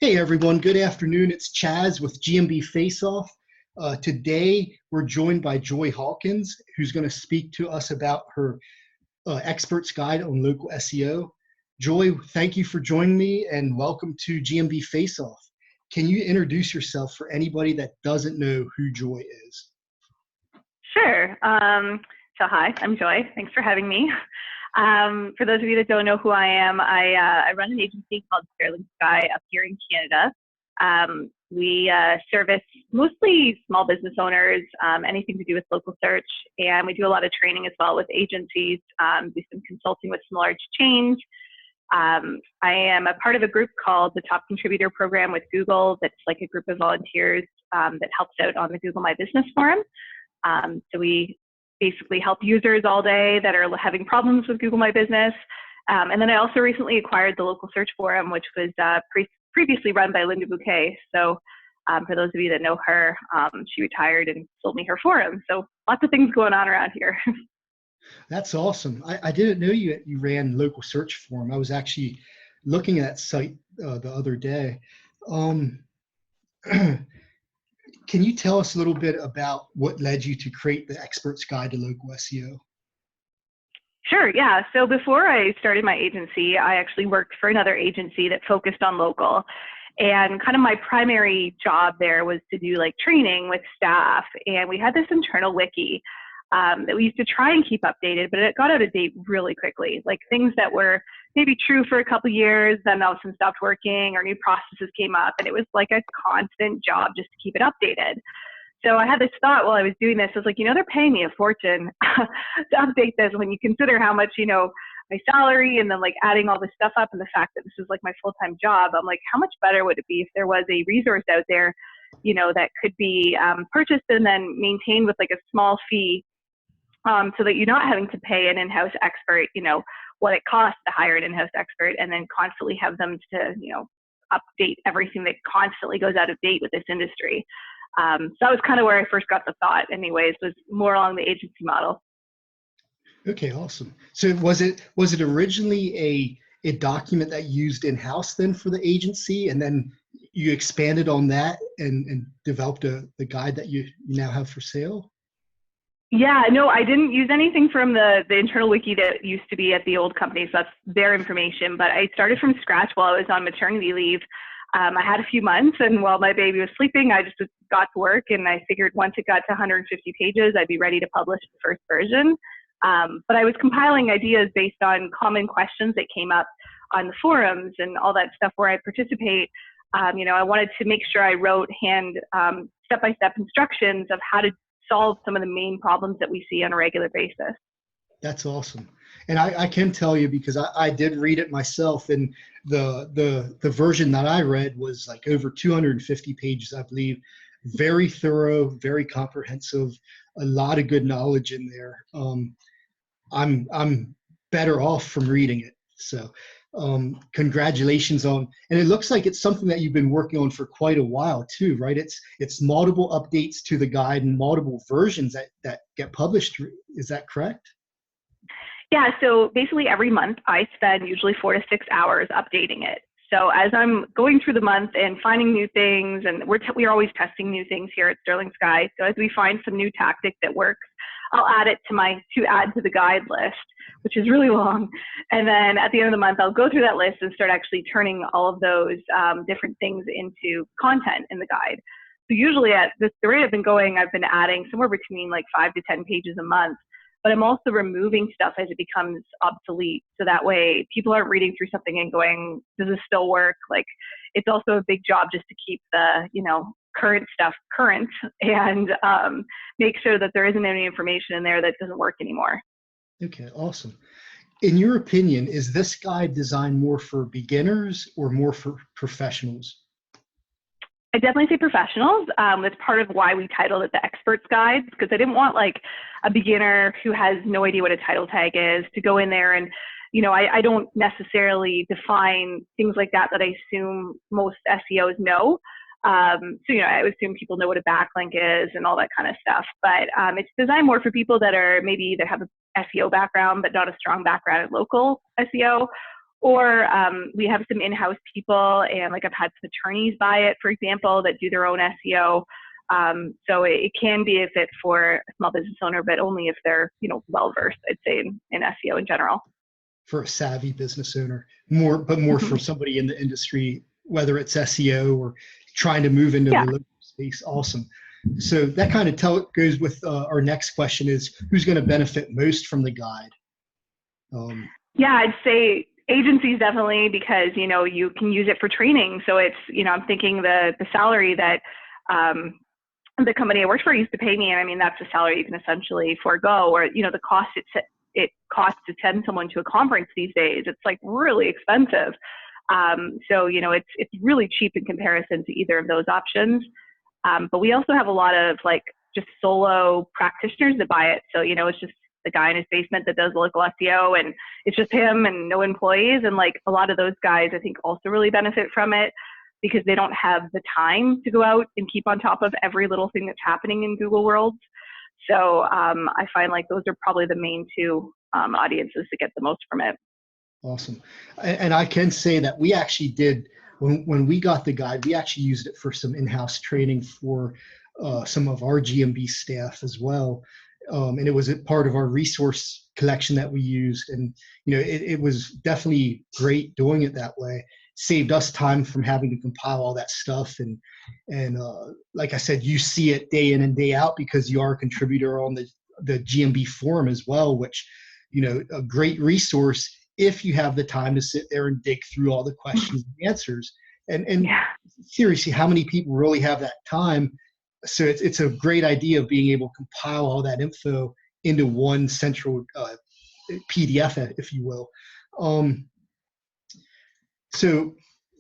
Hey everyone, good afternoon. It's Chaz with GMB Face Off. Today we're joined by Joy Hawkins, who's going to speak to us about her expert's guide on local SEO. Joy, thank you for joining me and welcome to GMB Face Off. Can you introduce yourself for anybody that doesn't know who Joy is? Sure. So hi, I'm Joy. Thanks for having me. For those of you that don't know who I am, I run an agency called Sterling Sky up here in Canada. We service mostly small business owners, anything to do with local search, and we do a lot of training as well with agencies, do some consulting with some large chains. I am a part of a group called the Top Contributor Program with Google. That's like a group of volunteers that helps out on the Google My Business forum. So we basically help users all day that are having problems with Google My Business. And then I also recently acquired the local search forum, which was previously run by Linda Bouquet. So for those of you that know her, she retired and sold me her forum. So lots of things going on around here. That's awesome. I didn't know you ran local search forum. I was actually looking at that site the other day. Can you tell us a little bit about what led you to create the Expert's Guide to Local SEO? Sure, yeah. So before I started my agency, I actually worked for another agency that focused on local. And kind of my primary job there was to do like training with staff. And we had this internal wiki that we used to try and keep updated, but it got out of date really quickly. Like things that were maybe true for a couple of years, then all of a sudden stopped working or new processes came up. And it was like a constant job just to keep it updated. So I had this thought while I was doing this. I was like, they're paying me a fortune to update this when you consider how much, my salary and then like adding all this stuff up and the fact that this is like my full-time job. I'm like, how much better would it be if there was a resource out there, that could be purchased and then maintained with like a small fee so that you're not having to pay an in-house expert, what it costs to hire an in-house expert and then constantly have them to, update everything that constantly goes out of date with this industry. So that was kind of where I first got the thought anyways, was more along the agency model. Okay, awesome. So was it originally a document that you used in-house then for the agency, and then you expanded on that and developed the guide that you now have for sale? Yeah, no, I didn't use anything from the internal wiki that used to be at the old company, so that's their information, but I started from scratch while I was on maternity leave. I had a few months, and while my baby was sleeping, I just got to work, and I figured once it got to 150 pages, I'd be ready to publish the first version. But I was compiling ideas based on common questions that came up on the forums and all that stuff where I participate. I wanted to make sure I wrote step-by-step instructions of how to solve some of the main problems that we see on a regular basis. That's awesome. And I can tell you, because I did read it myself, and the version that I read was like over 250 pages, I believe. Very thorough, very comprehensive, a lot of good knowledge in there. I'm better off from reading it. So congratulations on, and it looks like it's something that you've been working on for quite a while too, right? It's multiple updates to the guide and multiple versions that get published. Is that correct? Yeah, so basically every month I spend usually 4 to 6 hours updating it. So as I'm going through the month and finding new things, and we're always testing new things here at Sterling Sky. So as we find some new tactic that works, I'll add it to add to the guide list, which is really long. And then at the end of the month, I'll go through that list and start actually turning all of those different things into content in the guide. So usually at the rate I've been going, I've been adding somewhere between like 5 to 10 pages a month. But I'm also removing stuff as it becomes obsolete. So that way people aren't reading through something and going, does this still work? Like, it's also a big job just to keep the, current stuff current and make sure that there isn't any information in there that doesn't work anymore. Okay, awesome. In your opinion, is this guide designed more for beginners or more for professionals? I definitely say professionals. That's part of why we titled it the Expert's Guide, because I didn't want like a beginner who has no idea what a title tag is to go in there and, I don't necessarily define things like that I assume most SEOs know. I assume people know what a backlink is and all that kind of stuff. But it's designed more for people that are maybe either have a SEO background but not a strong background in local SEO, Or we have some in-house people, and like I've had some attorneys buy it, for example, that do their own SEO. So it can be a fit for a small business owner, but only if they're, well-versed, I'd say, in SEO in general. For a savvy business owner, more for somebody in the industry, whether it's SEO or trying to move into the Yeah. local space. Awesome. So that kind of goes with our next question is who's going to benefit most from the guide? Yeah, I'd say agencies definitely, because, you can use it for training. So it's, I'm thinking the salary that the company I worked for used to pay me, and I mean, that's a salary you can essentially forego, or, the cost it costs to send someone to a conference these days. It's like really expensive. So, it's really cheap in comparison to either of those options. But we also have a lot of like just solo practitioners that buy it. So, it's just the guy in his basement that does local SEO, and it's just him and no employees. And like a lot of those guys, I think, also really benefit from it because they don't have the time to go out and keep on top of every little thing that's happening in Google Worlds. So I find like those are probably the main two audiences that get the most from it. Awesome. And I can say that we actually did, when we got the guide, we actually used it for some in-house training for some of our GMB staff as well. And it was a part of our resource collection that we used. And, it was definitely great doing it that way. Saved us time from having to compile all that stuff. And like I said, you see it day in and day out because you are a contributor on the GMB forum as well, which, a great resource if you have the time to sit there and dig through all the questions and answers. And Yeah. seriously, how many people really have that time? So it's a great idea of being able to compile all that info into one central PDF, if you will. So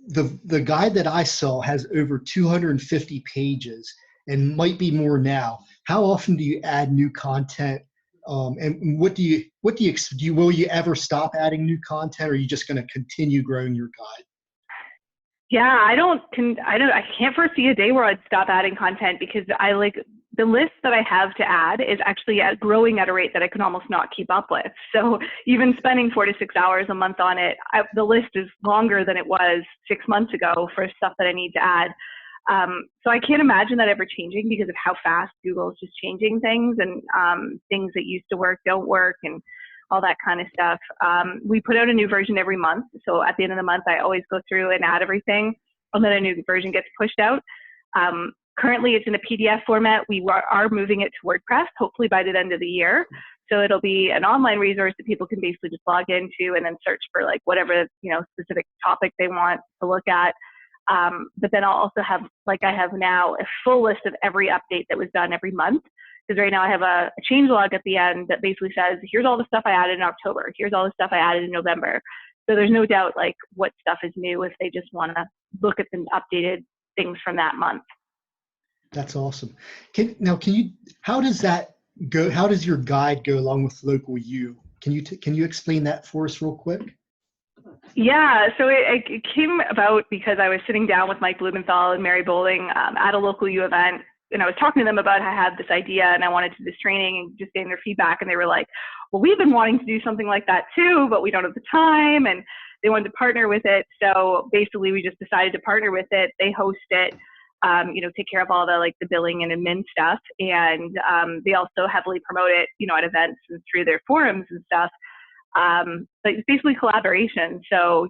the guide that I saw has over 250 pages and might be more now. How often do you add new content? And will you ever stop adding new content, or are you just going to continue growing your guide? Yeah, I can't foresee a day where I'd stop adding content because I like the list that I have to add is actually growing at a rate that I can almost not keep up with. So even spending 4 to 6 hours a month on it, the list is longer than it was 6 months ago for stuff that I need to add. So I can't imagine that ever changing because of how fast Google is just changing things, and things that used to work don't work, and all that kind of stuff. We put out a new version every month. So at the end of the month, I always go through and add everything, and then a new version gets pushed out. Currently, it's in a PDF format. We are moving it to WordPress, hopefully by the end of the year. So it'll be an online resource that people can basically just log into and then search for like whatever, specific topic they want to look at. But then I'll also have, like I have now, a full list of every update that was done every month. Because right now I have a change log at the end that basically says, here's all the stuff I added in October. Here's all the stuff I added in November. So there's no doubt like what stuff is new if they just want to look at the updated things from that month. That's awesome. How does that go? How does your guide go along with Local U? Can you explain that for us real quick? Yeah, so it came about because I was sitting down with Mike Blumenthal and Mary Bowling at a Local U event, and I was talking to them about how I had this idea and I wanted to do this training and just getting their feedback, and they were like, well, we've been wanting to do something like that too, but we don't have the time, and they wanted to partner with it. So basically we just decided to partner with it. They host it, take care of all the the billing and admin stuff, and they also heavily promote it, at events and through their forums and stuff. But it's basically collaboration. So,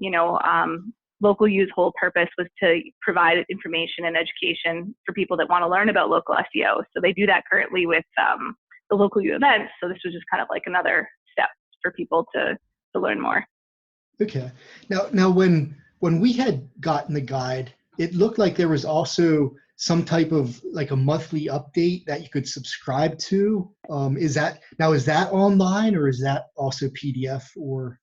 Local U's whole purpose was to provide information and education for people that want to learn about local SEO. So they do that currently with the Local U events. So this was just kind of like another step for people to learn more. Okay. Now when we had gotten the guide, it looked like there was also some type of like a monthly update that you could subscribe to. Is that online, or is that also PDF? Or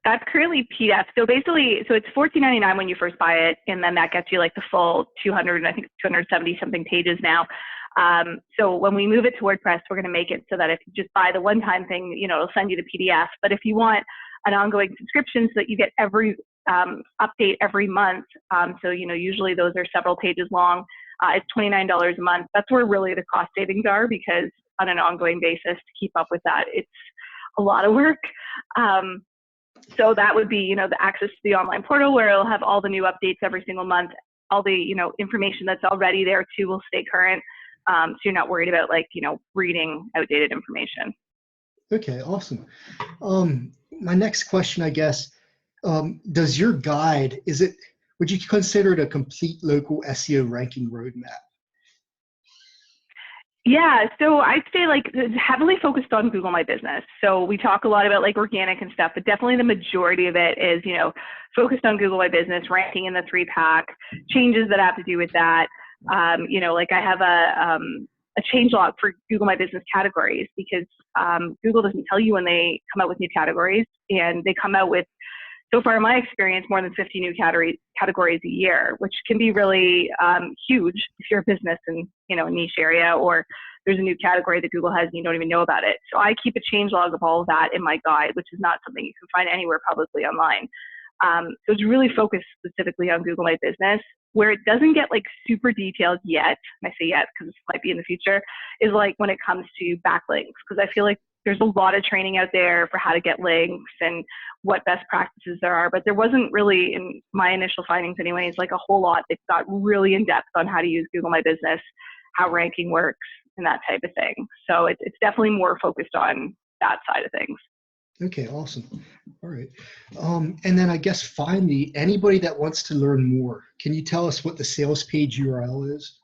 That's currently PDF. So basically, it's $14.99 when you first buy it, and then that gets you like the full 270 something pages now. So when we move it to WordPress, we're going to make it so that if you just buy the one-time thing, it'll send you the PDF. But if you want an ongoing subscription so that you get every update every month, so usually those are several pages long, it's $29 a month. That's where really the cost savings are, because on an ongoing basis to keep up with that, it's a lot of work. So that would be, the access to the online portal where it'll have all the new updates every single month. All the, information that's already there too will stay current. So you're not worried about reading outdated information. Okay, awesome. My next question, I guess, does your guide, would you consider it a complete local SEO ranking roadmap? Yeah, so I'd say it's heavily focused on Google My Business. So we talk a lot about organic and stuff, but definitely the majority of it is, focused on Google My Business, ranking in the 3-pack, changes that have to do with that. I have a change log for Google My Business categories because Google doesn't tell you when they come out with new categories, and they come out with, so far in my experience, more than 50 new categories a year, which can be really huge if you're a business in a niche area, or there's a new category that Google has and you don't even know about it. So I keep a change log of all of that in my guide, which is not something you can find anywhere publicly online. So it's really focused specifically on Google My Business. Where it doesn't get super detailed yet, and I say yet because this might be in the future, is when it comes to backlinks, because I feel like there's a lot of training out there for how to get links and what best practices there are, but there wasn't really, in my initial findings anyways, a whole lot that got really in depth on how to use Google My Business, how ranking works, and that type of thing. So it's definitely more focused on that side of things. Okay, awesome. All right. And then I guess finally, anybody that wants to learn more, can you tell us what the sales page URL is?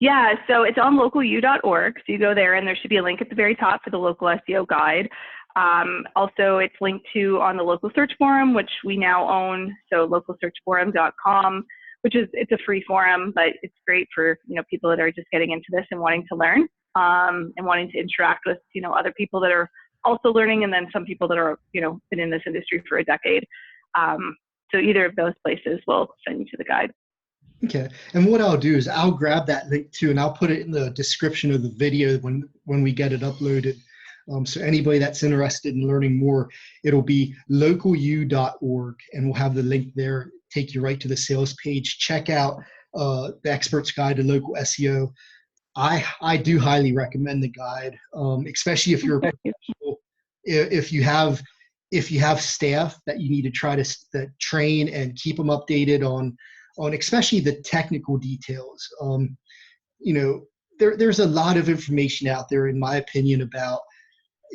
Yeah, so it's on localu.org. So you go there and there should be a link at the very top for the local SEO guide. Also, it's linked to on the local search forum, which we now own. So localsearchforum.com, it's a free forum, but it's great for, people that are just getting into this and wanting to learn, and wanting to interact with, other people that are also learning, and then some people that are, been in this industry for a decade. So either of those places will send you to the guide. Okay, and what I'll do is I'll grab that link too, and I'll put it in the description of the video when we get it uploaded. So anybody that's interested in learning more, it'll be localu.org, and we'll have the link there, take you right to the sales page. Check out the Expert's Guide to Local SEO. I do highly recommend the guide, especially if you're if you have staff that you need to try to train and keep them updated on especially the technical details. There's a lot of information out there, in my opinion, about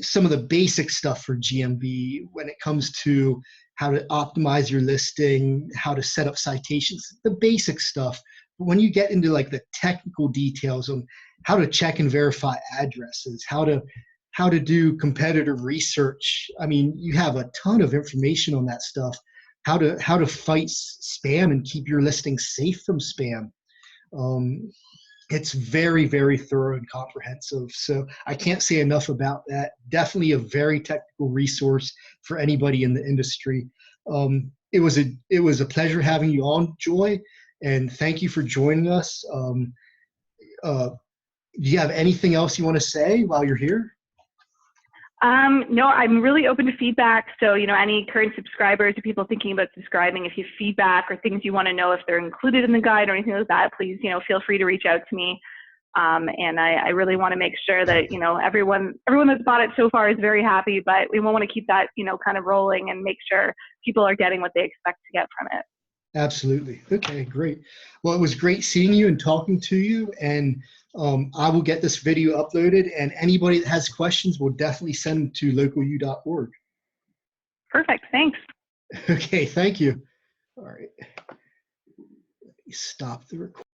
some of the basic stuff for GMB when it comes to how to optimize your listing, how to set up citations, the basic stuff. But when you get into the technical details on how to check and verify addresses, how to do competitive research, I mean, you have a ton of information on that stuff. How to fight spam and keep your listing safe from spam. It's very, very thorough and comprehensive. So I can't say enough about that. Definitely a very technical resource for anybody in the industry. It was a pleasure having you on, Joy, and thank you for joining us. Do you have anything else you want to say while you're here? No, I'm really open to feedback. So, any current subscribers or people thinking about subscribing, if you have feedback or things you want to know if they're included in the guide or anything like that, please, feel free to reach out to me. And I really want to make sure that, everyone that's bought it so far is very happy, but we want to keep that, kind of rolling and make sure people are getting what they expect to get from it. Absolutely. Okay, great. Well, it was great seeing you and talking to you, and I will get this video uploaded, and anybody that has questions will definitely send them to localu.org. Perfect. Thanks. Okay, thank you. All right. Let me stop the recording.